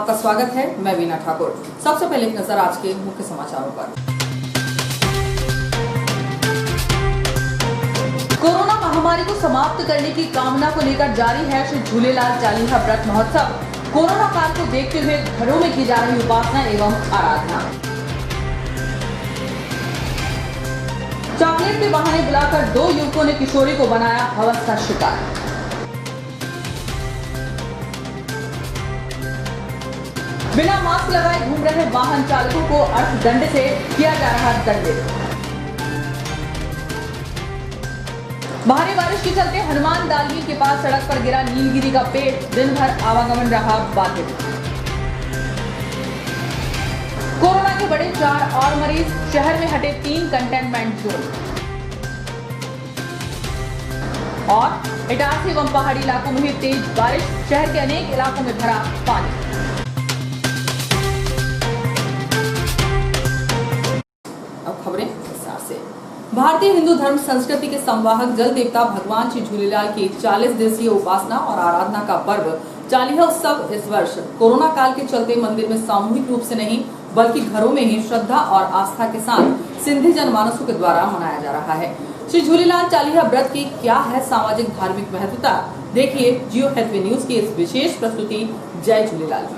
आपका स्वागत है। मैं वीना ठाकुर। सबसे पहले एक नजर आज के मुख्य समाचारों पर। कोरोना महामारी को समाप्त करने की कामना को लेकर जारी है श्री झूलेलाल चालीहा व्रत महोत्सव। कोरोना काल को देखते हुए घरों में की जा रही उपासना एवं आराधना। चॉकलेट के बहाने बुलाकर 2 युवकों ने किशोरी को बनाया हवस का शिकार। बिना मास्क लगाए घूम रहे वाहन चालकों को अर्थदंड से किया जा रहा दंडित। भारी बारिश के चलते हनुमान दालवी के पास सड़क पर गिरा नीलगिरी का पेड़, दिन भर आवागमन रहा बाधित। कोरोना के बड़े 4 और मरीज, शहर में हटे 3 कंटेनमेंट जोन। और इटारसी एवं पहाड़ी इलाकों में हुई तेज बारिश, शहर के अनेक इलाकों में भरा पानी। खबरें विस्तार से। भारतीय हिंदू धर्म संस्कृति के संवाहक जल देवता भगवान श्री झूलेलाल की 40 दिवसीय उपासना और आराधना का पर्व चालीहा उत्सव इस वर्ष कोरोना काल के चलते मंदिर में सामूहिक रूप से नहीं बल्कि घरों में ही श्रद्धा और आस्था के साथ सिंधी जनमानसों के द्वारा मनाया जा रहा है। श्री झूलेलाल चालीहा व्रत की क्या है सामाजिक धार्मिक महत्वता, देखिए जियो हैथवे न्यूज की इस विशेष प्रस्तुति जय झूलेलाल।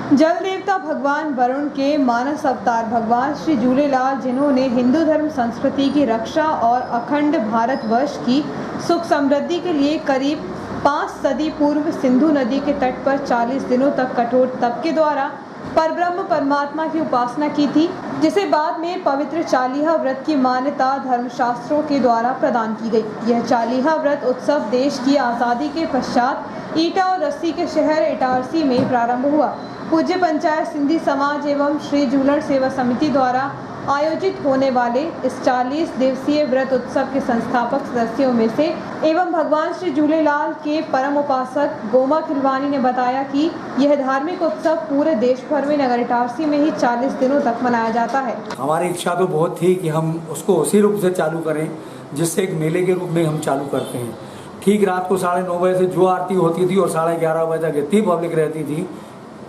जल देवता भगवान वरुण के मानस अवतार भगवान श्री झूलेलाल, जिन्होंने हिंदू धर्म संस्कृति की रक्षा और अखंड भारतवर्ष की सुख समृद्धि के लिए करीब 5 सदी पूर्व सिंधु नदी के तट पर 40 दिनों तक कठोर तप के द्वारा परब्रह्म परमात्मा की उपासना की थी, जिसे बाद में पवित्र चालीहा व्रत की मान्यता धर्मशास्त्रों के द्वारा प्रदान की गई। यह चालीहा व्रत उत्सव देश की आज़ादी के पश्चात ईटा और रस्सी के शहर इटारसी में प्रारंभ हुआ। पूज्य पंचायत सिंधी समाज एवं श्री झूलण सेवा समिति द्वारा आयोजित होने वाले इस 40 दिवसीय व्रत उत्सव के संस्थापक सदस्यों में से एवं भगवान श्री झूलेलाल के परम उपासक गोमा खिलवानी ने बताया कि यह धार्मिक उत्सव पूरे देश भर में नगर इटारसी में ही 40 दिनों तक मनाया जाता है। हमारी इच्छा तो बहुत थी कि हम उसको उसी रूप से चालू करें जिससे एक मेले के रूप में हम चालू करते हैं। ठीक रात को 9:30 बजे से जो आरती होती थी और 11:30 बजे तक इतनी पब्लिक रहती थी,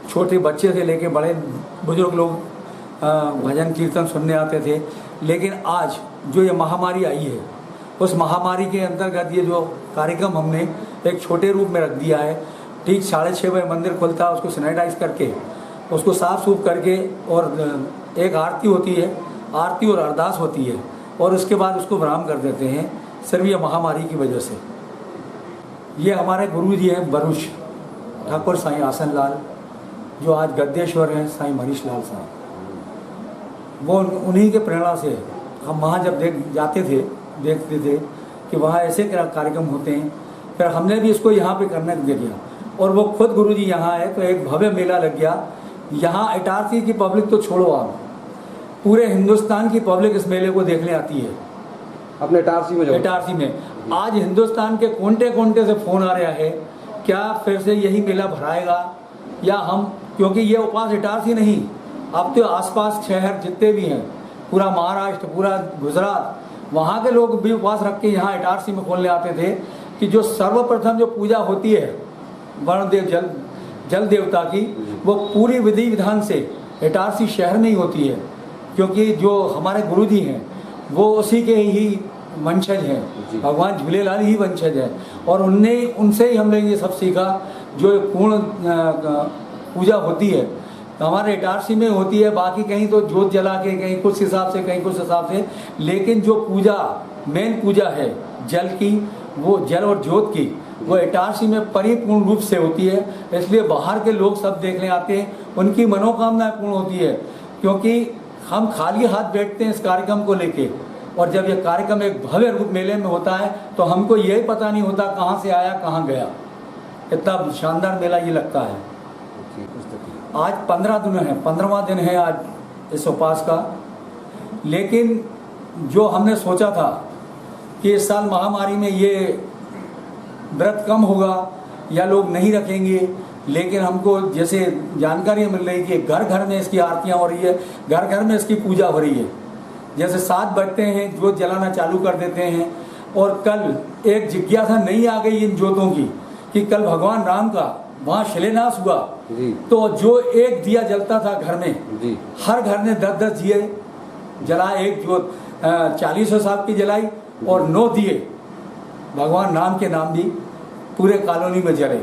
छोटे बच्चे से लेके बड़े बुजुर्ग लोग भजन कीर्तन सुनने आते थे। लेकिन आज जो ये महामारी आई है, उस महामारी के अंतर्गत ये जो कार्यक्रम हमने एक छोटे रूप में रख दिया है। ठीक 6:30 बजे मंदिर खुलता है, उसको सैनिटाइज करके, उसको साफ सूफ करके और एक आरती होती है, आरती और अरदास होती है और उसके बाद उसको विराम कर देते हैं, सिर्फ ये महामारी की वजह से। ये हमारे गुरु जी हैं वरुष ठाकुर साईं आसन लाल, जो आज गद्देश्वर हैं साईं मनीष लाल साहब। वो उन्हीं के प्रेरणा से हम वहाँ जब जाते थे, देखते थे कि वहाँ ऐसे कार्यक्रम होते हैं, फिर हमने भी इसको यहाँ पे करने दे दिया और वो खुद गुरुजी यहाँ आए तो एक भव्य मेला लग गया। यहाँ इटारसी की पब्लिक तो छोड़ो, आप पूरे हिंदुस्तान की पब्लिक इस मेले को देखने आती है। अपने इटारसी में आज हिंदुस्तान के कोने कोने से फोन आ रहा है, क्या फिर से यही मेला भराएगा या हम, क्योंकि ये उपास इटारसी नहीं, अब तो आसपास शहर जितने भी हैं, पूरा महाराष्ट्र, पूरा गुजरात, वहाँ के लोग भी उपवास रख के यहाँ इटारसी में खोलने आते थे कि जो सर्वप्रथम जो पूजा होती है वरुण देव जल देवता की, वो पूरी विधि विधान से इटारसी शहर में ही होती है, क्योंकि जो हमारे गुरुजी हैं वो उसी के ही वंशज हैं, भगवान झूलेलाल ही वंशज है और उनसे ही हमने ये सब सीखा। जो पूर्ण पूजा होती है हमारे इटारसी में होती है, बाकी कहीं तो जोत जला के, कहीं कुछ हिसाब से, कहीं कुछ हिसाब से, लेकिन जो पूजा मेन पूजा है जल की, वो जल और जोत की, वो इटारसी में परिपूर्ण रूप से होती है। इसलिए बाहर के लोग सब देखने आते हैं, उनकी मनोकामनाएं पूर्ण होती है, क्योंकि हम खाली हाथ बैठते हैं इस कार्यक्रम को लेके, और जब ये कार्यक्रम एक भव्य रूप मेले में होता है तो हमको यही पता नहीं होता कहाँ से आया कहाँ गया। इतना शानदार मेला ये लगता है। आज 15 दिन है, 15वां दिन है आज इस उपवास का। लेकिन जो हमने सोचा था कि इस साल महामारी में ये व्रत कम होगा या लोग नहीं रखेंगे, लेकिन हमको जैसे जानकारी मिल रही कि घर घर में इसकी आरतियाँ हो रही है, घर घर में इसकी पूजा हो रही है। जैसे 7 बजते हैं जोत जलाना चालू कर देते हैं, और कल एक जिज्ञासा नहीं आ गई इन जोतों की कि कल भगवान राम का वहाँ शिलान्यास हुआ जी तो जो एक दिया जलता था घर में, जी हर घर ने 10-10 दिए जलाए। एक जो 40 साल की जलाई और 9 दिए भगवान राम के नाम भी पूरे कॉलोनी में जले।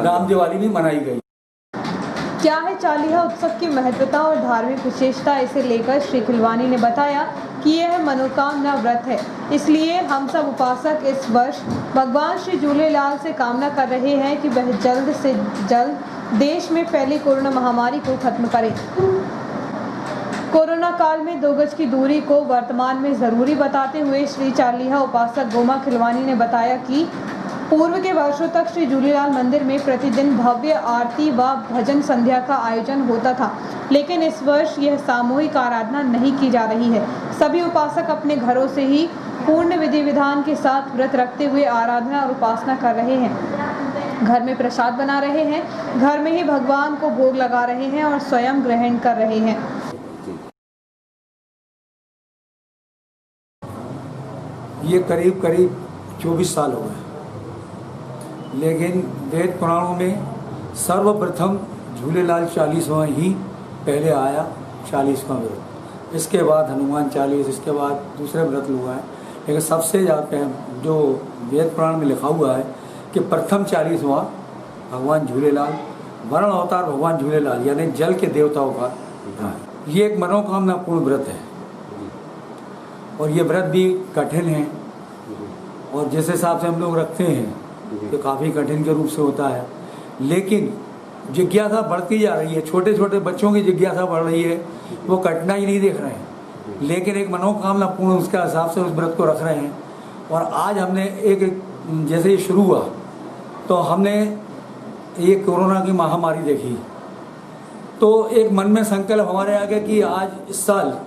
राम दिवाली भी मनाई गई। क्या है चालीहा उत्सव की महत्वता और धार्मिक विशेषता, इसे लेकर श्री खिलवानी ने बताया कि यह मनोकामना व्रत है, इसलिए हम सब उपासक इस वर्ष भगवान श्री झूलेलाल से कामना कर रहे हैं कि वह जल्द से जल्द देश में फैली कोरोना महामारी को खत्म करें। कोरोना काल में 2 गज की दूरी को वर्तमान में जरूरी बताते हुए श्री चालीहा उपासक गोमा खिलवानी ने बताया कि पूर्व के वर्षों तक श्री झूलेलाल मंदिर में प्रतिदिन भव्य आरती व भजन संध्या का आयोजन होता था, लेकिन इस वर्ष यह सामूहिक आराधना नहीं की जा रही है। सभी उपासक अपने घरों से ही पूर्ण विधि विधान के साथ व्रत रखते हुए आराधना और उपासना कर रहे हैं। घर में प्रसाद बना रहे हैं, घर में ही भगवान को भोग लगा रहे हैं और स्वयं ग्रहण कर रहे हैं। ये करीब 24 साल हो गए, लेकिन वेद पुराणों में सर्वप्रथम झूलेलाल 40वां ही पहले आया, 40वां व्रत। इसके बाद हनुमान 40, इसके बाद दूसरे व्रत लोग आए, लेकिन सबसे ज़्यादा जो वेद पुराण में लिखा हुआ है कि प्रथम 40वां भगवान झूलेलाल, वर्ण अवतार भगवान झूलेलाल यानी जल के देवताओं का ये एक मनोकामना पूर्ण व्रत है। और ये व्रत भी कठिन है, और जिस हिसाब से हम लोग रखते हैं तो काफ़ी कठिन के रूप से होता है, लेकिन जिज्ञासा बढ़ती जा रही है। छोटे छोटे बच्चों की जिज्ञासा बढ़ रही है, वो कठिनाई नहीं देख रहे हैं, लेकिन एक मनोकामना पूर्ण उसके हिसाब से उस व्रत को रख रहे हैं। और आज हमने एक जैसे ये शुरू हुआ तो हमने ये कोरोना की महामारी देखी, तो एक मन में संकल्प हमारे आ गया कि आज इस साल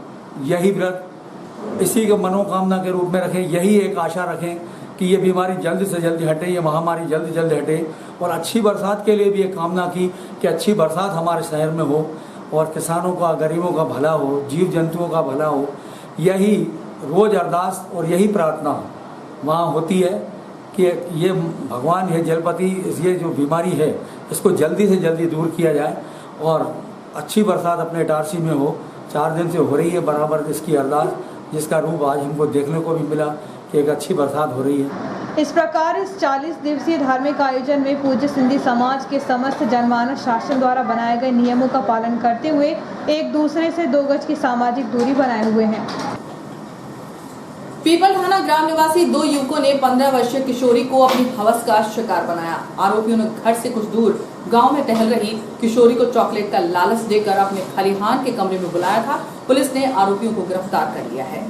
यही व्रत इसी को मनोकामना के रूप में रखें, यही एक आशा रखें कि ये बीमारी जल्द से जल्द हटे, ये महामारी जल्द से जल्द हटे। और अच्छी बरसात के लिए भी एक कामना की कि अच्छी बरसात हमारे शहर में हो और किसानों का, गरीबों का भला हो, जीव जंतुओं का भला हो। यही रोज़ अरदास और यही प्रार्थना वहाँ होती है कि ये भगवान, ये जलपति, ये जो बीमारी है इसको जल्दी से जल्दी दूर किया जाए और अच्छी बरसात अपने इटारसी में हो। 4 दिन से हो रही है बराबर इसकी अरदास, जिसका रूप आज हमको देखने को भी मिला कि एक अच्छी बरसात हो रही है। इस प्रकार इस 40 दिवसीय धार्मिक आयोजन में पूज्य सिंधी समाज के समस्त जनमानस शासन द्वारा बनाए गए नियमों का पालन करते हुए एक दूसरे से 2 गज की सामाजिक दूरी बनाए हुए हैं। पीपल थाना ग्राम निवासी 2 युवकों ने 15 वर्षीय किशोरी को अपनी हवस का शिकार बनाया। आरोपियों ने घर से कुछ दूर गांव में टहल रही किशोरी को चॉकलेट का लालच देकर अपने खलिहान के कमरे में बुलाया था। पुलिस ने आरोपियों को गिरफ्तार कर लिया है।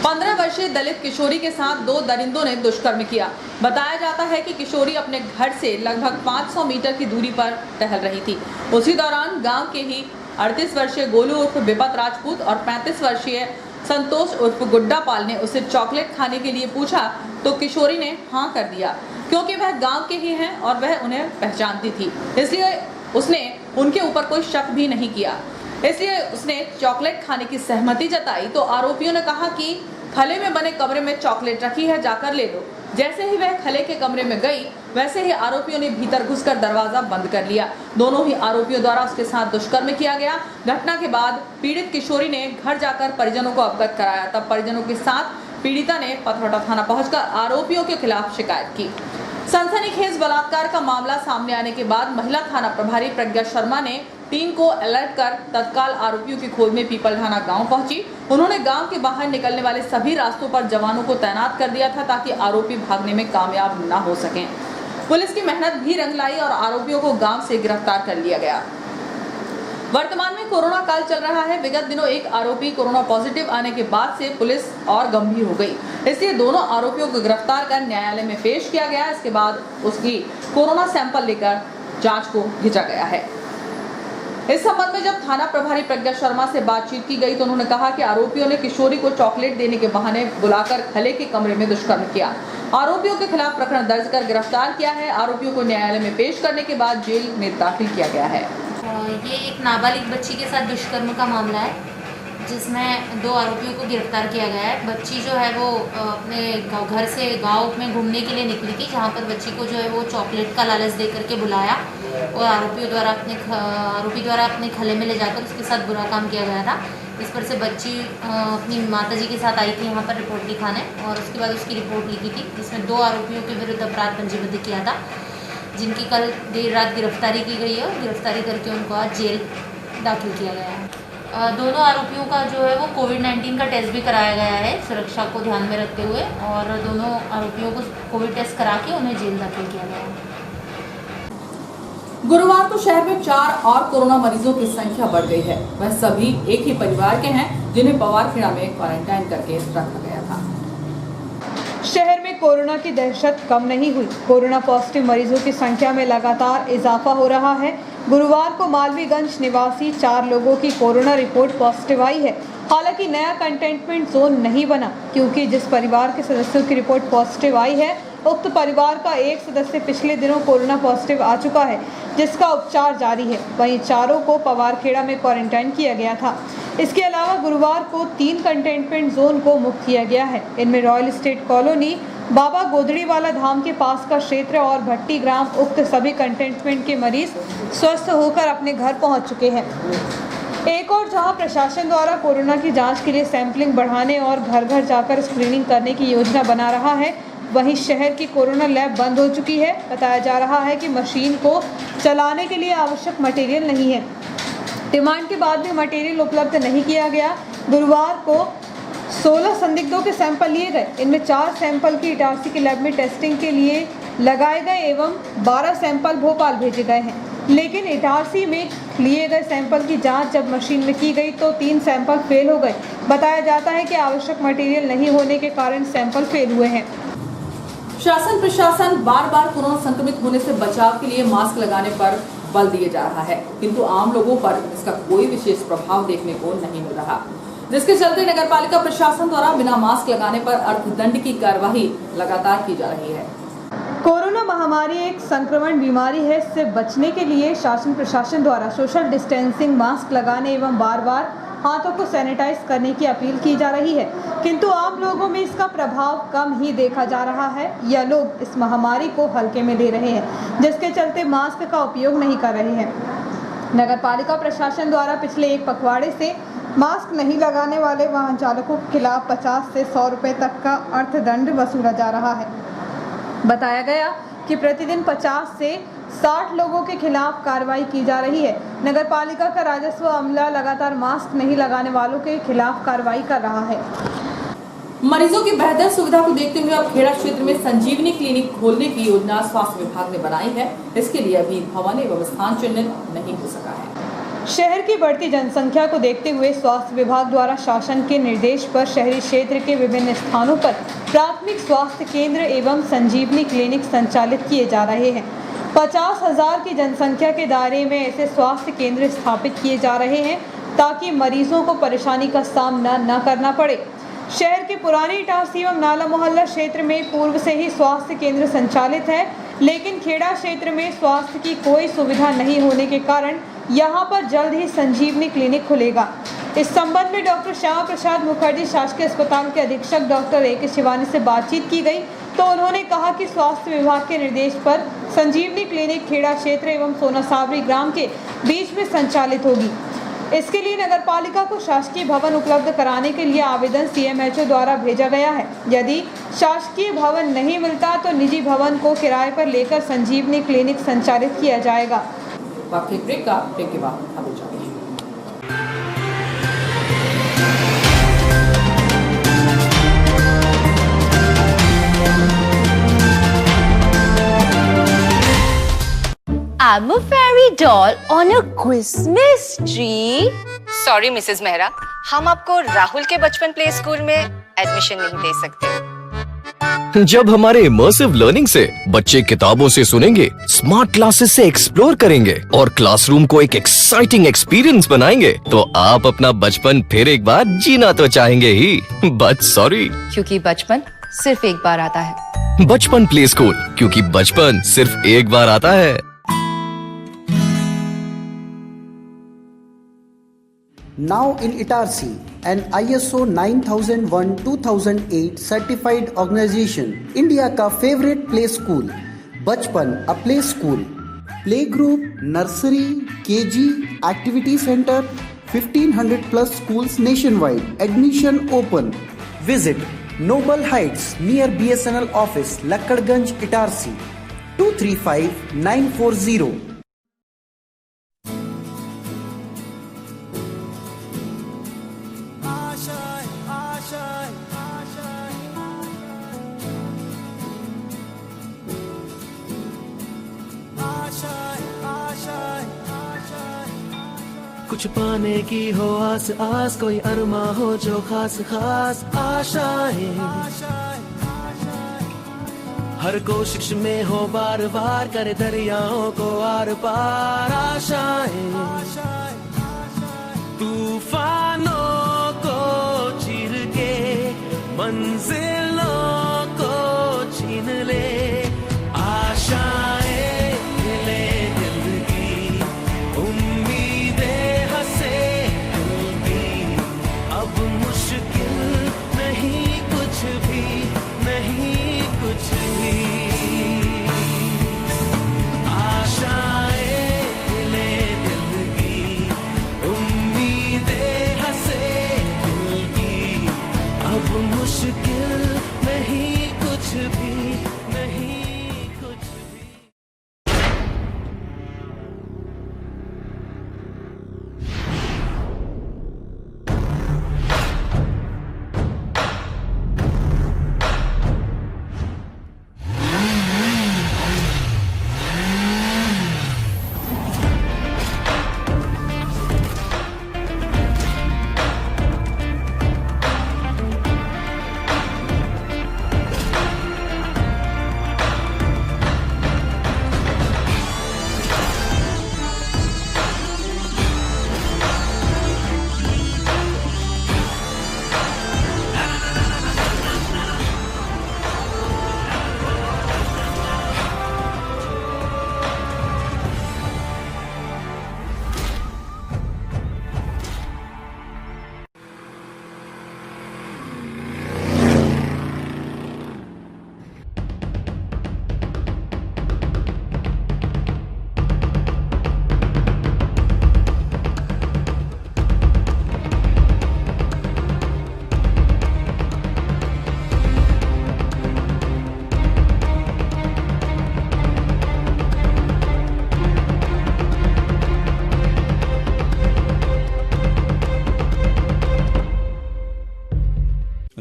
15 वर्षीय दलित किशोरी के साथ 2 दरिंदों ने दुष्कर्म किया। बताया जाता है कि किशोरी अपने घर से लगभग 500 मीटर की दूरी पर टहल रही थी। उसी दौरान गांव के ही 38 वर्षीय गोलू उर्फ विपत राजपूत और 35 वर्षीय संतोष उर्फ गुड्डा पाल ने उसे चॉकलेट खाने के लिए पूछा तो किशोरी ने हाँ कर दिया, क्योंकि वह गांव के ही हैं और वह उन्हें पहचानती थी, इसलिए उसने उनके ऊपर कोई शक भी नहीं किया। इसलिए उसने चॉकलेट खाने की सहमति जताई तो आरोपियों ने कहा कि खले में बने कमरे में चॉकलेट रखी है, जाकर ले लो। जैसे ही वह खले के कमरे में गई, वैसे ही आरोपियों ने भीतर घुसकर दरवाजा बंद कर लिया। दोनों ही आरोपियों द्वारा उसके साथ दुष्कर्म किया गया। घटना के बाद पीड़ित किशोरी ने घर जाकर परिजनों को अवगत कराया। तब परिजनों के साथ पीड़िता ने पथरौटा थाना पहुंचकर आरोपियों के खिलाफ शिकायत की। सनसनीखेज बलात्कार का मामला सामने आने के बाद महिला थाना प्रभारी प्रज्ञा शर्मा ने टीम को अलर्ट कर तत्काल आरोपियों की खोज में पीपल थाना गांव पहुंची। उन्होंने गांव के बाहर निकलने वाले सभी रास्तों पर जवानों को तैनात कर दिया था ताकि आरोपी भागने में कामयाब न हो सकें। पुलिस की मेहनत भी रंग लाई और आरोपियों को गांव से गिरफ्तार कर लिया गया। वर्तमान में कोरोना काल चल रहा है। विगत दिनों एक आरोपी कोरोना पॉजिटिव आने के बाद से पुलिस और गंभीर हो गई, इसलिए दोनों आरोपियों को गिरफ्तार कर न्यायालय में पेश किया गया। इसके बाद उसकी कोरोना सैंपल लेकर जांच को भेजा गया है। इस संबंध में जब थाना प्रभारी प्रज्ञा शर्मा से बातचीत की गई तो उन्होंने कहा कि आरोपियों ने किशोरी को चॉकलेट देने के बहाने बुलाकर खले के कमरे में दुष्कर्म किया। आरोपियों के खिलाफ प्रकरण दर्ज कर गिरफ्तार किया है। आरोपियों को न्यायालय में पेश करने के बाद जेल में दाखिल किया गया है। ये एक नाबालिग बच्ची के साथ दुष्कर्म का मामला है। जिसमें 2 आरोपियों को गिरफ्तार किया गया है। बच्ची जो है वो अपने घर से गांव में घूमने के लिए निकली थी, जहां पर बच्ची को जो है वो चॉकलेट का लालच दे करके बुलाया और आरोपी द्वारा अपने खले में ले जाकर उसके साथ बुरा काम किया गया था। इस पर से बच्ची अपनी माताजी के साथ आई थी यहाँ पर रिपोर्ट लिखाने और उसके बाद उसकी रिपोर्ट लिखी थी, जिसमें 2 आरोपियों के विरुद्ध अपराध पंजीबद्ध किया था, जिनकी कल देर रात गिरफ्तारी की गई है और गिरफ्तारी करके उनको आज जेल दाखिल किया गया है। दोनों आरोपियों का जो है वो कोविड-19 का टेस्ट भी कराया गया है सुरक्षा को ध्यान में रखते हुए, और दोनों आरोपियों को कोविड टेस्ट करा के उन्हें जेल दाखिल किया गया है। गुरुवार को शहर में 4 और कोरोना मरीजों की संख्या बढ़ गई है। वह सभी एक ही परिवार के हैं, जिन्हें पवारखेड़ा में क्वारंटाइन करके रखा गया था। शहर में कोरोना की दहशत कम नहीं हुई। कोरोना पॉजिटिव मरीजों की संख्या में लगातार इजाफा हो रहा है। गुरुवार को मालवीगंज निवासी 4 लोगों की कोरोना रिपोर्ट पॉजिटिव आई है। हालांकि नया कंटेनमेंट जोन नहीं बना, क्योंकि जिस परिवार के सदस्यों की रिपोर्ट पॉजिटिव आई है, उक्त परिवार का एक सदस्य पिछले दिनों कोरोना पॉजिटिव आ चुका है, जिसका उपचार जारी है। वहीं चारों को पवारखेड़ा में क्वारंटाइन किया गया था। इसके अलावा गुरुवार को 3 कंटेनमेंट जोन को मुक्त किया गया है। इनमें रॉयल स्टेट कॉलोनी, बाबा गोदड़ीवाला धाम के पास का क्षेत्र और भट्टी ग्राम। उक्त सभी कंटेनमेंट के मरीज स्वस्थ होकर अपने घर पहुंच चुके हैं। एक और जहां प्रशासन द्वारा कोरोना की जांच के लिए सैंपलिंग बढ़ाने और घर घर जाकर स्क्रीनिंग करने की योजना बना रहा है, वहीं शहर की कोरोना लैब बंद हो चुकी है। बताया जा रहा है कि मशीन को चलाने के लिए आवश्यक मटेरियल नहीं है। डिमांड के बाद भी मटेरियल उपलब्ध नहीं किया गया। गुरुवार को 16 संदिग्धों के सैंपल लिए गए। इनमें 4 सैंपल की इटारसी की लैब में टेस्टिंग के लिए लगाए गए एवं 12 सैंपल भोपाल भेजे गए हैं। लेकिन इटारसी में लिए गए सैंपल की जांच जब मशीन में की गई तो 3 सैंपल फेल हो गए। बताया जाता है कि आवश्यक मटेरियल नहीं होने के कारण सैंपल फेल हुए हैं। शासन प्रशासन बार-बार कोरोना संक्रमित होने से बचाव के लिए मास्क लगाने पर बल दिए जा रहा है, किंतु आम लोगों पर इसका कोई विशेष प्रभाव देखने को नहीं मिल रहा, जिसके चलते नगरपालिका प्रशासन द्वारा बिना मास्क लगाने पर अर्थदंड की कार्यवाही लगातार की जा रही है। कोरोना महामारी एक संक्रमण बीमारी है। इससे बचने के लिए शासन प्रशासन द्वारा सोशल डिस्टेंसिंग, मास्क लगाने एवं बार-बार हाथों को सैनिटाइज करने की अपील की जा रही है, किंतु आम लोगों में इसका प्रभाव कम ही देखा जा रहा है। या लोग इस महामारी को हल्के में ले रहे हैं, जिसके चलते मास्क का उपयोग नहीं कर रहे हैं। नगरपालिका प्रशासन द्वारा पिछले 1 पखवाड़े से मास्क नहीं लगाने वाले वाहन चालकों के खिलाफ 50 से 100 रुपए तक का अर्थदंड वसूला जा रहा है। बताया गया कि प्रतिदिन 50 से 60 लोगों के खिलाफ कार्रवाई की जा रही है। नगरपालिका का राजस्व अमला लगातार मास्क नहीं लगाने वालों के खिलाफ कार्रवाई कर रहा है। मरीजों की बेहतर सुविधा को देखते हुए अब खेड़ा क्षेत्र में संजीवनी क्लिनिक खोलने की योजना स्वास्थ्य विभाग ने बनाई है। इसके लिए अभी भवन एवं स्थान चिन्हित नहीं हो सका है। शहर की बढ़ती जनसंख्या को देखते हुए स्वास्थ्य विभाग द्वारा शासन के निर्देश पर शहरी क्षेत्र के विभिन्न स्थानों पर प्राथमिक स्वास्थ्य केंद्र एवं संजीवनी क्लिनिक संचालित किए जा रहे हैं। 50,000 की जनसंख्या के दायरे में ऐसे स्वास्थ्य केंद्र स्थापित किए जा रहे हैं, ताकि मरीजों को परेशानी का सामना न करना पड़े। शहर के पुराने इटारसी एवं नाला मोहल्ला क्षेत्र में पूर्व से ही स्वास्थ्य केंद्र संचालित है, लेकिन खेड़ा क्षेत्र में स्वास्थ्य की कोई सुविधा नहीं होने के कारण यहाँ पर जल्द ही संजीवनी क्लिनिक खुलेगा। इस संबंध में डॉक्टर श्यामा प्रसाद मुखर्जी शासकीय अस्पताल के अधीक्षक डॉक्टर ए के शिवानी से बातचीत की गई, तो उन्होंने कहा कि स्वास्थ्य विभाग के निर्देश पर संजीवनी क्लिनिक खेड़ा क्षेत्र एवं सोना सावरी ग्राम के बीच में संचालित होगी। इसके लिए नगरपालिका को शासकीय भवन उपलब्ध कराने के लिए आवेदन CMHO द्वारा भेजा गया है। यदि शासकीय भवन नहीं मिलता तो निजी भवन को किराए पर लेकर संजीवनी क्लिनिक संचालित किया जाएगा। बाकी ब्रेक के बाद अब जाएंगे। I'm a fairy doll on a Christmas tree. Sorry Mrs Mehra, हम आपको राहुल के बचपन प्ले स्कूल में एडमिशन नहीं दे सकते। जब हमारे इमर्सिव लर्निंग से बच्चे किताबों से सुनेंगे, स्मार्ट क्लासेस से एक्सप्लोर करेंगे और क्लासरूम को एक एक्साइटिंग एक्सपीरियंस बनाएंगे, तो आप अपना बचपन फिर एक बार जीना तो चाहेंगे ही, बट सॉरी। क्योंकि बचपन सिर्फ एक बार आता है। बचपन प्ले स्कूल, क्योंकि बचपन सिर्फ एक बार आता है। now in Itarsi, an ISO 9001-2008 certified organization, India का favorite play school, बचपन a play school, play group, nursery, KG, activity center, 1500 plus schools nationwide. Admission open. Visit Noble Heights near BSNL office, Lakkadganj, Itarsi, 235940. कुछ पाने की हो आस आस, कोई अरमा हो जो खास खास आशाएं, हर कोशिश में हो बार बार, करे दरियाओं को आर पार आशाएं, तूफानों को चीर के मंजिलों को छीन ले आशाएं, ले दिल की उम्मीदें हंसे दिल की, अब मुश्किल नहीं कुछ भी, नहीं कुछ भी, आशाएं ले दिल की उम्मीदें हंसे दिल की, अब मुश्किल नहीं कुछ भी, नहीं कुछ भी।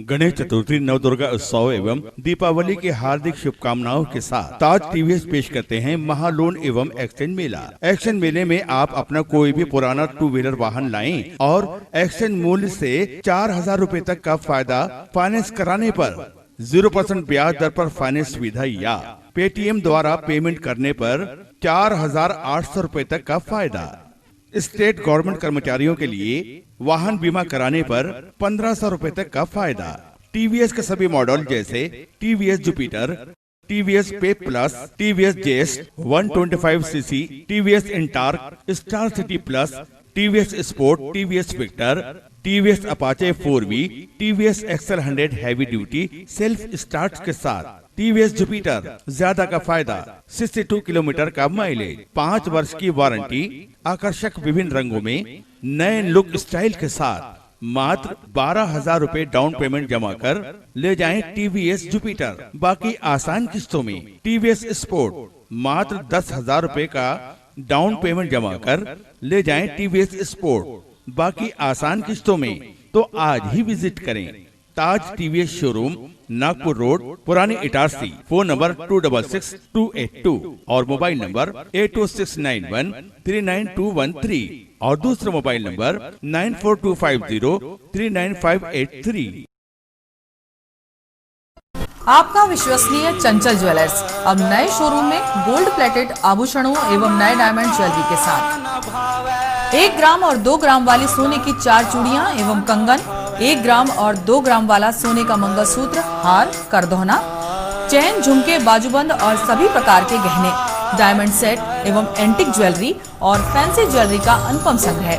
गणेश चतुर्थी, नवदुर्गा उत्सव एवं दीपावली की हार्दिक शुभकामनाओं के साथ ताज टीवीएस पेश करते हैं महालोन एवं एक्सचेंज मेला। एक्सचेंज मेले में आप अपना कोई भी पुराना 2 व्हीलर वाहन लाएं और एक्सचेंज मूल्य से 4000 रूपए तक का फायदा फाइनेंस कराने पर 0% ब्याज दर पर फाइनेंस सुविधा या पेटीएम द्वारा पेमेंट करने पर 4800 रूपए तक का फायदा। स्टेट गवर्नमेंट कर्मचारियों के लिए वाहन बीमा कराने पर 1500 रूपए तक का फायदा। टीवीएस के सभी मॉडल जैसे TVS Jupiter, TVS Pep Plus, TVS Zest 125 cc, TVS Ntorq, Star City Plus, TVS Sport, TVS Victor, TVS Apache 4V, TVS XL 100 heavy duty self start के साथ टीवीएस जुपिटर ज्यादा का फायदा, 62 किलोमीटर का mileage, 5 वर्ष की warranty, आकर्षक विभिन्न रंगों में नए लुक स्टाइल के साथ मात्र 12,000 रूपए डाउन पेमेंट जमा कर ले जाएं टीवीएस जुपिटर। बाकी आसान किस्तों में टीवीएस स्पोर्ट मात्र 10,000 रूपए का डाउन पेमेंट जमा कर ले जाएं टीवीएस स्पोर्ट। बाकी आसान किस्तों में तो आज ही विजिट करें ताज टीवीएस शोरूम, नागपुर रोड, पुरानी इटारसी। फोन नंबर 266282 और मोबाइल नंबर 80691399213 और दूसरा मोबाइल नंबर 9425039583। आपका विश्वसनीय चंचल ज्वेलर्स अब नए शोरूम में गोल्ड प्लेटेड आभूषणों एवं नए डायमंड ज्वेलरी के साथ 1 ग्राम और 2 ग्राम वाली सोने की 4 चूड़ियां एवं कंगन, 1 ग्राम और 2 ग्राम वाला सोने का मंगलसूत्र, हार, करदौना, चैन, झुमके, बाजूबंद और सभी प्रकार के गहने, डायमंड सेट एवं एंटिक ज्वेलरी और फैंसी ज्वेलरी का अनुपम संग्रह।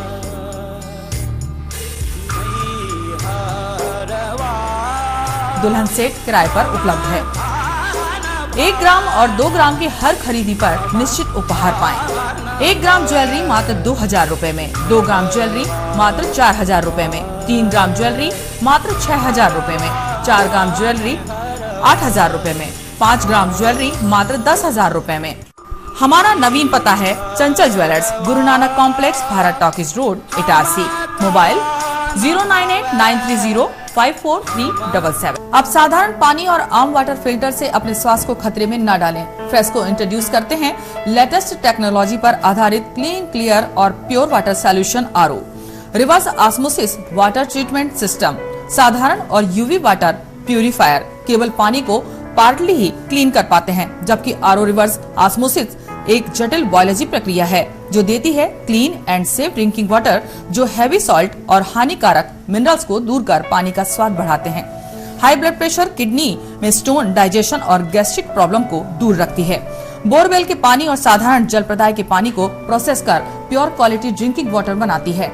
दुल्हन सेट किराए पर उपलब्ध है। 1 ग्राम और 2 ग्राम की हर खरीदी पर निश्चित उपहार पाएं। 1 ग्राम ज्वेलरी मात्र 2000 रुपए में, 2 ग्राम ज्वेलरी मात्र 4000 रुपए में, 3 ग्राम ज्वेलरी मात्र 6000 रुपए में, 4 ग्राम ज्वेलरी 8000 रुपए में, 5 ग्राम ज्वेलरी मात्र 10,000 रुपए में। हमारा नवीन पता है चंचल jewellers, Guru Nanak complex, Bharat talkies road, Itarsi. Mobile 09893054377। अब साधारण पानी और आम वाटर फिल्टर से अपने स्वास्थ्य को खतरे में न डालें। फ्रेस्को इंट्रोड्यूस करते हैं लेटेस्ट टेक्नोलॉजी पर आधारित क्लीन, क्लियर और pure water solution RO, reverse osmosis water treatment system, साधारण और यूवी वाटर प्यूरिफायर केवल पानी को पार्टली ही क्लीन कर पाते हैं, जबकि आरओ रिवर्स ऑस्मोसिस एक जटिल बायोलॉजी प्रक्रिया है जो देती है clean and safe drinking water, जो हैवी सॉल्ट और हानिकारक मिनरल्स को दूर कर पानी का स्वाद बढ़ाते हैं। हाई ब्लड प्रेशर, किडनी में स्टोन, डाइजेशन और गैस्ट्रिक प्रॉब्लम को दूर रखती है। बोरवेल के पानी और साधारण जल प्रदाय के पानी को प्रोसेस कर प्योर क्वालिटी ड्रिंकिंग वाटर बनाती है।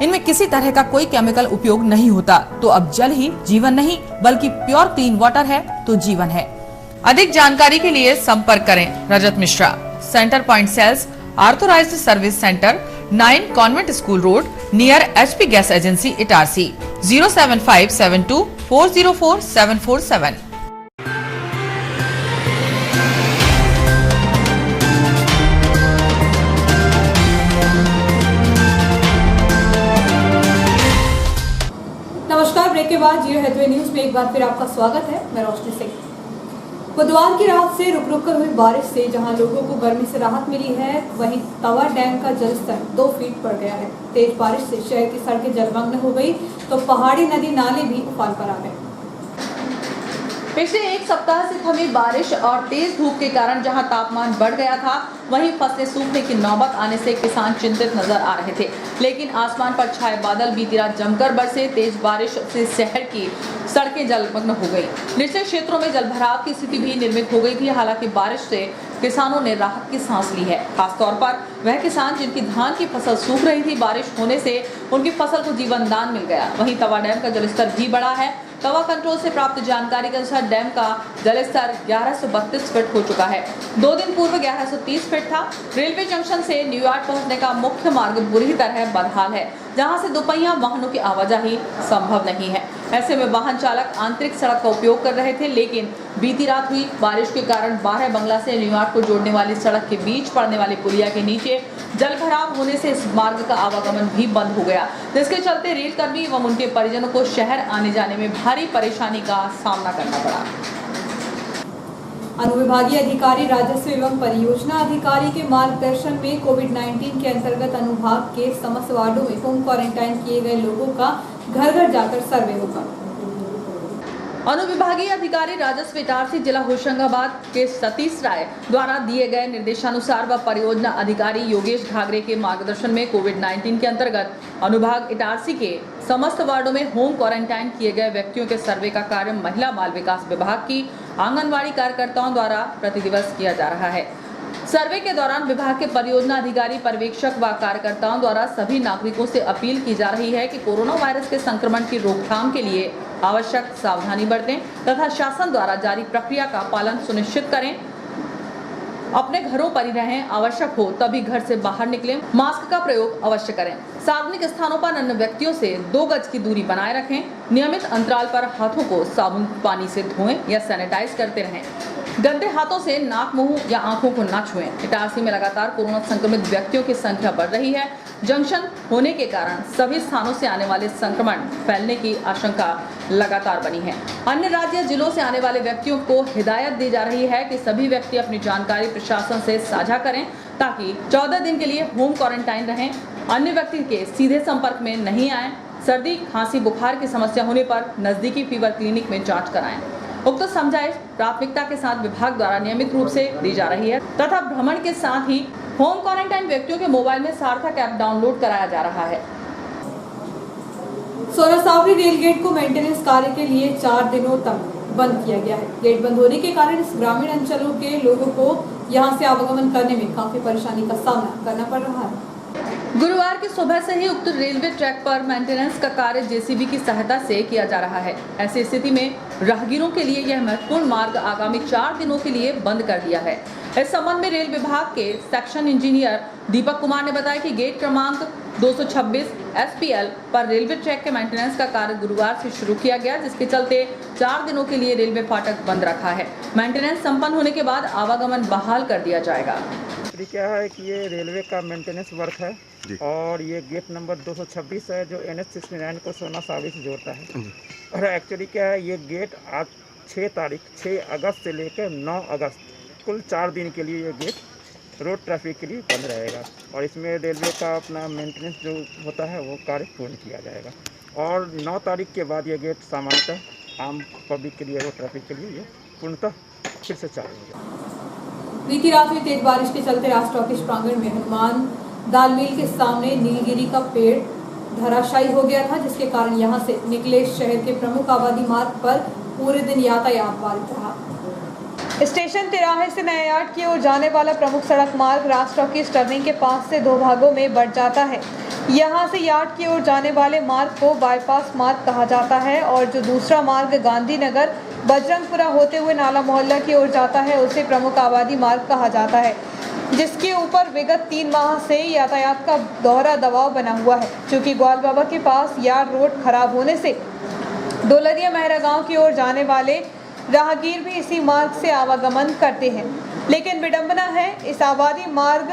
इनमें किसी तरह का कोई केमिकल उपयोग नहीं होता। तो अब जल ही जीवन नहीं बल्कि प्योर क्लीन वाटर है तो जीवन है। अधिक जानकारी के लिए संपर्क करें Rajat Mishra, Centre Point Sales, authorised service centre, 9 Convent School Road, near HP gas agency, Itarsi. 07572404747। नमस्कार, ब्रेक के बाद जीरो हेडवे न्यूज में एक बार फिर आपका स्वागत है। मैं रोशनी सिंह। बुधवार की रात से रुक रुक कर हुई बारिश से जहां लोगों को गर्मी से राहत मिली है, वहीं तवा डैम का जलस्तर 2 फीट बढ़ गया है। तेज बारिश से शहर की सड़कें जलमग्न हो गई तो पहाड़ी नदी नाले भी उफान पर आ गए। पिछले 1 सप्ताह से थमी बारिश और तेज धूप के कारण जहां तापमान बढ़ गया था, वहीं फसलें सूखने की नौबत आने से किसान चिंतित नजर आ रहे थे। लेकिन आसमान पर छाए बादल बीती रात जमकर बरसे। तेज बारिश से शहर की सड़कें जलमग्न हो गई। निचले क्षेत्रों में जलभराव की स्थिति भी निर्मित हो गई थी। हालांकि बारिश से किसानों ने राहत की सांस ली है। खासतौर पर वह किसान जिनकी धान की फसल सूख रही थी, बारिश होने से उनकी फसल को जीवन दान मिल गया। वहीं तवा डैम का जलस्तर भी बढ़ा है। तवा कंट्रोल से प्राप्त जानकारी के अनुसार डैम का जलस्तर 1132 फीट हो चुका है। 2 दिन पूर्व 1130 फीट था। रेलवे जंक्शन से न्यूयॉर्क पहुंचने का मुख्य मार्ग बुरी तरह बदहाल है, जहां से दोपहिया वाहनों की आवाजाही संभव नहीं है। ऐसे में वाहन चालक आंतरिक सड़क का उपयोग कर रहे थे। लेकिन बीती रात हुई बारिश के कारण 12 बंगला से न्यूयॉर्क को जोड़ने वाली सड़क के बीच पड़ने वाली पुलिया के नीचे जलभराव होने से इस मार्ग का आवागमन भी बंद हो गया, जिसके चलते रेल कर्मी एवं उनके परिजनों को शहर आने जाने में भारी परेशानी का सामना करना पड़ा। अनुविभागीय अधिकारी, राजस्व एवं परियोजना अधिकारी के मार्गदर्शन में कोविड-19 के अंतर्गत अनुभाग के समस्त वार्डों में होम क्वारंटाइन किए गए लोगों का घर घर जाकर सर्वे होगा। अनुविभागीय अधिकारी राजस्व इटारसी जिला होशंगाबाद के सतीश राय द्वारा दिए गए निर्देशानुसार व परियोजना अधिकारी योगेश घागरे के मार्गदर्शन में कोविड-19 के अंतर्गत अनुभाग इटारसी के समस्त वार्डों में होम क्वारंटाइन किए गए व्यक्तियों के सर्वे का कार्य महिला बाल विकास विभाग की आंगनवाड़ी कार्यकर्ताओं द्वारा प्रतिदिवस किया जा रहा है। सर्वे के दौरान विभाग के परियोजना अधिकारी, पर्यवेक्षक व कार्यकर्ताओं द्वारा सभी नागरिकों से अपील की जा रही है कि कोरोना वायरस के संक्रमण की रोकथाम के लिए आवश्यक सावधानी बरतें तथा शासन द्वारा जारी प्रक्रिया का पालन सुनिश्चित करें। अपने घरों पर ही रहें, आवश्यक हो तभी घर से बाहर निकलें। मास्क का प्रयोग अवश्य करें। सार्वजनिक स्थानों पर अन्य व्यक्तियों से 2 गज की दूरी बनाए रखें। नियमित अंतराल पर हाथों को साबुन पानी से धोएं या सैनिटाइज करते रहें। गंदे हाथों से नाक, मुंह या आंखों को न छुएं। इटारसी में लगातार कोरोना संक्रमित व्यक्तियों की संख्या बढ़ रही है। जंक्शन होने के कारण सभी स्थानों से आने वाले संक्रमण फैलने की आशंका लगातार बनी है। अन्य राज्य जिलों से आने वाले व्यक्तियों को हिदायत दी जा रही है कि सभी व्यक्ति अपनी जानकारी प्रशासन से साझा करें ताकि 14 दिन के लिए होम क्वारंटाइन रहें। अन्य व्यक्ति के सीधे संपर्क में नहीं आए। सर्दी, खांसी, बुखार की समस्या होने पर नजदीकी फीवर क्लिनिक में जांच कराएं। उक्त समझाइश प्राथमिकता के साथ विभाग द्वारा नियमित रूप से दी जा रही है तथा भ्रमण के साथ ही होम क्वारंटाइन व्यक्तियों के मोबाइल में सार्थक ऐप डाउनलोड कराया जा रहा है। सोनासावरी रेल गेट को मेंटेनेंस कार्य के लिए 4 दिनों तक बंद किया गया है। गेट बंद होने के कारण इस ग्रामीण अंचलों के लोगों को यहां से आवागमन करने में काफी परेशानी का सामना करना पड़ रहा है। गुरुवार की सुबह से ही उक्त रेलवे ट्रैक पर मेंटेनेंस का कार्य जेसीबी की सहायता से किया जा रहा है। ऐसी स्थिति में राहगीरों के लिए यह महत्वपूर्ण मार्ग आगामी 4 दिनों के लिए बंद कर दिया है। इस संबंध में रेल विभाग के सेक्शन इंजीनियर दीपक कुमार ने बताया कि गेट क्रमांक 226 SPL पर रेलवे ट्रैक के मेंटेनेंस का कार्य गुरुवार से शुरू किया गया, जिसके चलते 4 दिनों के लिए रेलवे फाटक बंद रखा है। मेंटेनेंस संपन्न होने के बाद आवागमन बहाल कर दिया जाएगा। क्या है कि ये रेलवे का मेंटेनेंस वर्क है और ये गेट नंबर 226 है जो NH 69 को सोना सावी से जोड़ता है। और एक्चुअली क्या है, ये गेट आज 6 अगस्त से लेकर 9 अगस्त कुल 4 दिन के लिए ये गेट रोड ट्रैफिक के लिए बंद रहेगा और इसमें रेलवे का अपना मेंटेनेंस जो होता है वो कार्य पूर्ण किया जाएगा। और 9 तारीख के बाद ये गेट सामान्यतः आम पब्लिक के लिए रोड ट्रैफिक के लिए ये पूर्णतः फिर से चालू हो जाएगा। बीती रात हुई तेज बारिश के चलते राष्ट्र ऑफिस प्रांगण में हनुमान दाल मिल के सामने नीलगिरी का पेड़ धराशायी हो गया था, जिसके कारण यहां से निकले शहर के प्रमुख आबादी मार्ग पर पूरे दिन यातायात बाधित रहा। स्टेशन तिराहे से नयायार्ड की ओर जाने वाला प्रमुख सड़क मार्ग राष्ट्र ऑफिस टर्निंग के पास से 2 भागों में बढ़ जाता है। यहां से यार्ड की ओर जाने वाले मार्ग को बाईपास मार्ग कहा जाता है और जो दूसरा मार्ग गांधीनगर बजरंगपुरा होते हुए नाला मोहल्ला की ओर जाता है उसे प्रमुख आबादी मार्ग कहा जाता है, जिसके ऊपर विगत 3 माह से यातायात का दोहरा दबाव बना हुआ है। चूँकि ग्वाल बाबा के पास यार्ड रोड खराब होने से डोलरिया मेहरा गाँव की ओर जाने वाले राहगीर भी इसी मार्ग से आवागमन करते हैं, लेकिन विडंबना है इस आबादी मार्ग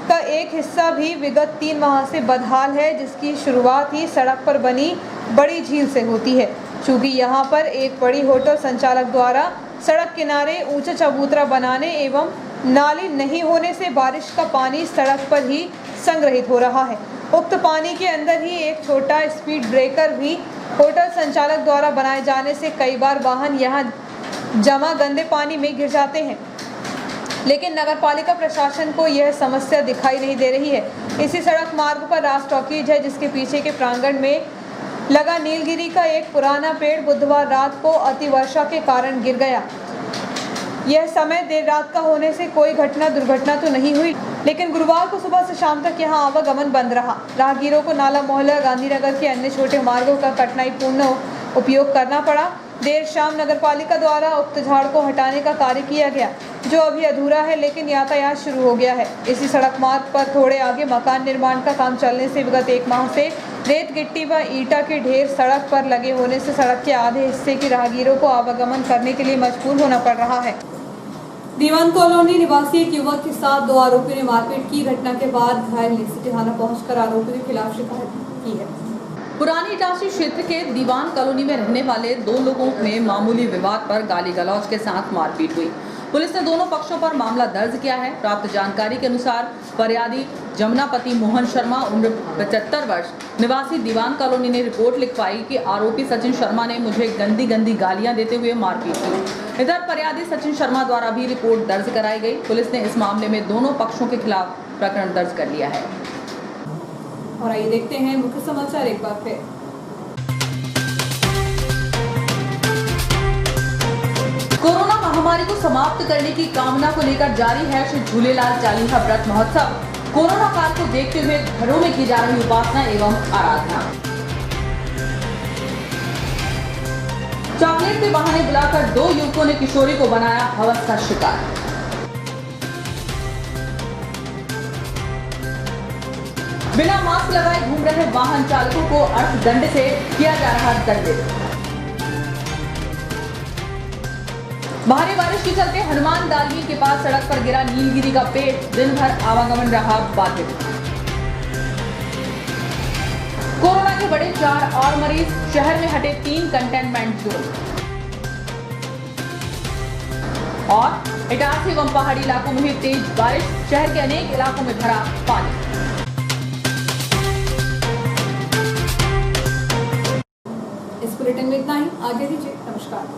का एक हिस्सा भी विगत 3 माह से बदहाल है, जिसकी शुरुआत ही सड़क पर बनी बड़ी झील से होती है। चूँकि यहाँ पर एक बड़ी होटल संचालक द्वारा सड़क किनारे ऊंचा चबूतरा बनाने एवं नाली नहीं होने से बारिश का पानी सड़क पर ही संग्रहित हो रहा है। उक्त पानी के अंदर ही एक छोटा स्पीड ब्रेकर भी होटल संचालक द्वारा बनाए जाने से कई बार वाहन यहाँ जमा गंदे पानी में गिर जाते हैं, लेकिन नगरपालिका प्रशासन को यह समस्या दिखाई नहीं दे रही है। इसी सड़क मार्ग पर राष्ट्र टॉकीज है, जिसके पीछे के प्रांगण में लगा नीलगिरी का एक पुराना पेड़ बुधवार रात को अतिवर्षा के कारण गिर गया। यह समय देर रात का होने से कोई दुर्घटना तो नहीं हुई, लेकिन गुरुवार को सुबह से शाम तक यहां आवागमन बंद रहा। राहगीरों को नाला मोहल्ला गांधीनगर के अन्य छोटे मार्गों का कठिनाईपूर्ण उपयोग करना पड़ा। देर शाम नगरपालिका द्वारा उक्त झाड़ को हटाने का कार्य किया गया, जो अभी अधूरा है, लेकिन यातायात शुरू हो गया है। इसी सड़क मार्ग पर थोड़े आगे मकान निर्माण का काम चलने से विगत 1 माह से रेत गिट्टी व ईटा के ढेर सड़क पर लगे होने से सड़क के आधे हिस्से की राहगीरों को आवागमन करने के लिए मजबूर होना पड़ रहा है। दीवान कॉलोनी निवासी एक युवक के साथ 2 आरोपियों ने मारपीट की घटना के बाद घायल सिटी थाना पहुंचकर आरोपियों के खिलाफ शिकायत की है। पुरानी इटारसी क्षेत्र के दीवान कॉलोनी में रहने वाले 2 लोगों में मामूली विवाद पर गाली गलौज के साथ मारपीट हुई। पुलिस ने दोनों पक्षों पर मामला दर्ज किया है। प्राप्त जानकारी के अनुसार फरियादी जमुनापति मोहन शर्मा उम्र 75 वर्ष निवासी दीवान कॉलोनी ने रिपोर्ट लिखवाई कि आरोपी सचिन शर्मा ने मुझे गंदी गालियां देते हुए मारपीट की। इधर फरियादी सचिन शर्मा द्वारा भी रिपोर्ट दर्ज कराई गई। पुलिस ने इस मामले में दोनों पक्षों के खिलाफ प्रकरण दर्ज कर लिया है। और आइए देखते हैं मुख्य समाचार एक बार फिर। कोरोना महामारी को समाप्त करने की कामना को लेकर जारी है श्री झूलेलाल चालीहा व्रत महोत्सव। कोरोना काल को देखते हुए घरों में की जा रही उपासना एवं आराधना। चॉकलेट के बहाने बुलाकर 2 युवकों ने किशोरी को बनाया हवस का शिकार। बिना मास्क लगाए घूम रहे वाहन चालकों को अर्थदंड से किया जा रहा दंडित। भारी बारिश के चलते हनुमान दाल मिल के पास सड़क पर गिरा नीलगिरी का पेड़, दिन भर आवागमन रहा बाधित। कोरोना के बड़े 4 और मरीज, शहर में हटे 3 कंटेनमेंट जोन। और इटारसी एवं पहाड़ी इलाकों में हुई तेज बारिश, शहर के अनेक इलाकों में भरा पानी। इस बुलेटिन में इतना ही। आगे दीजिए। नमस्कार।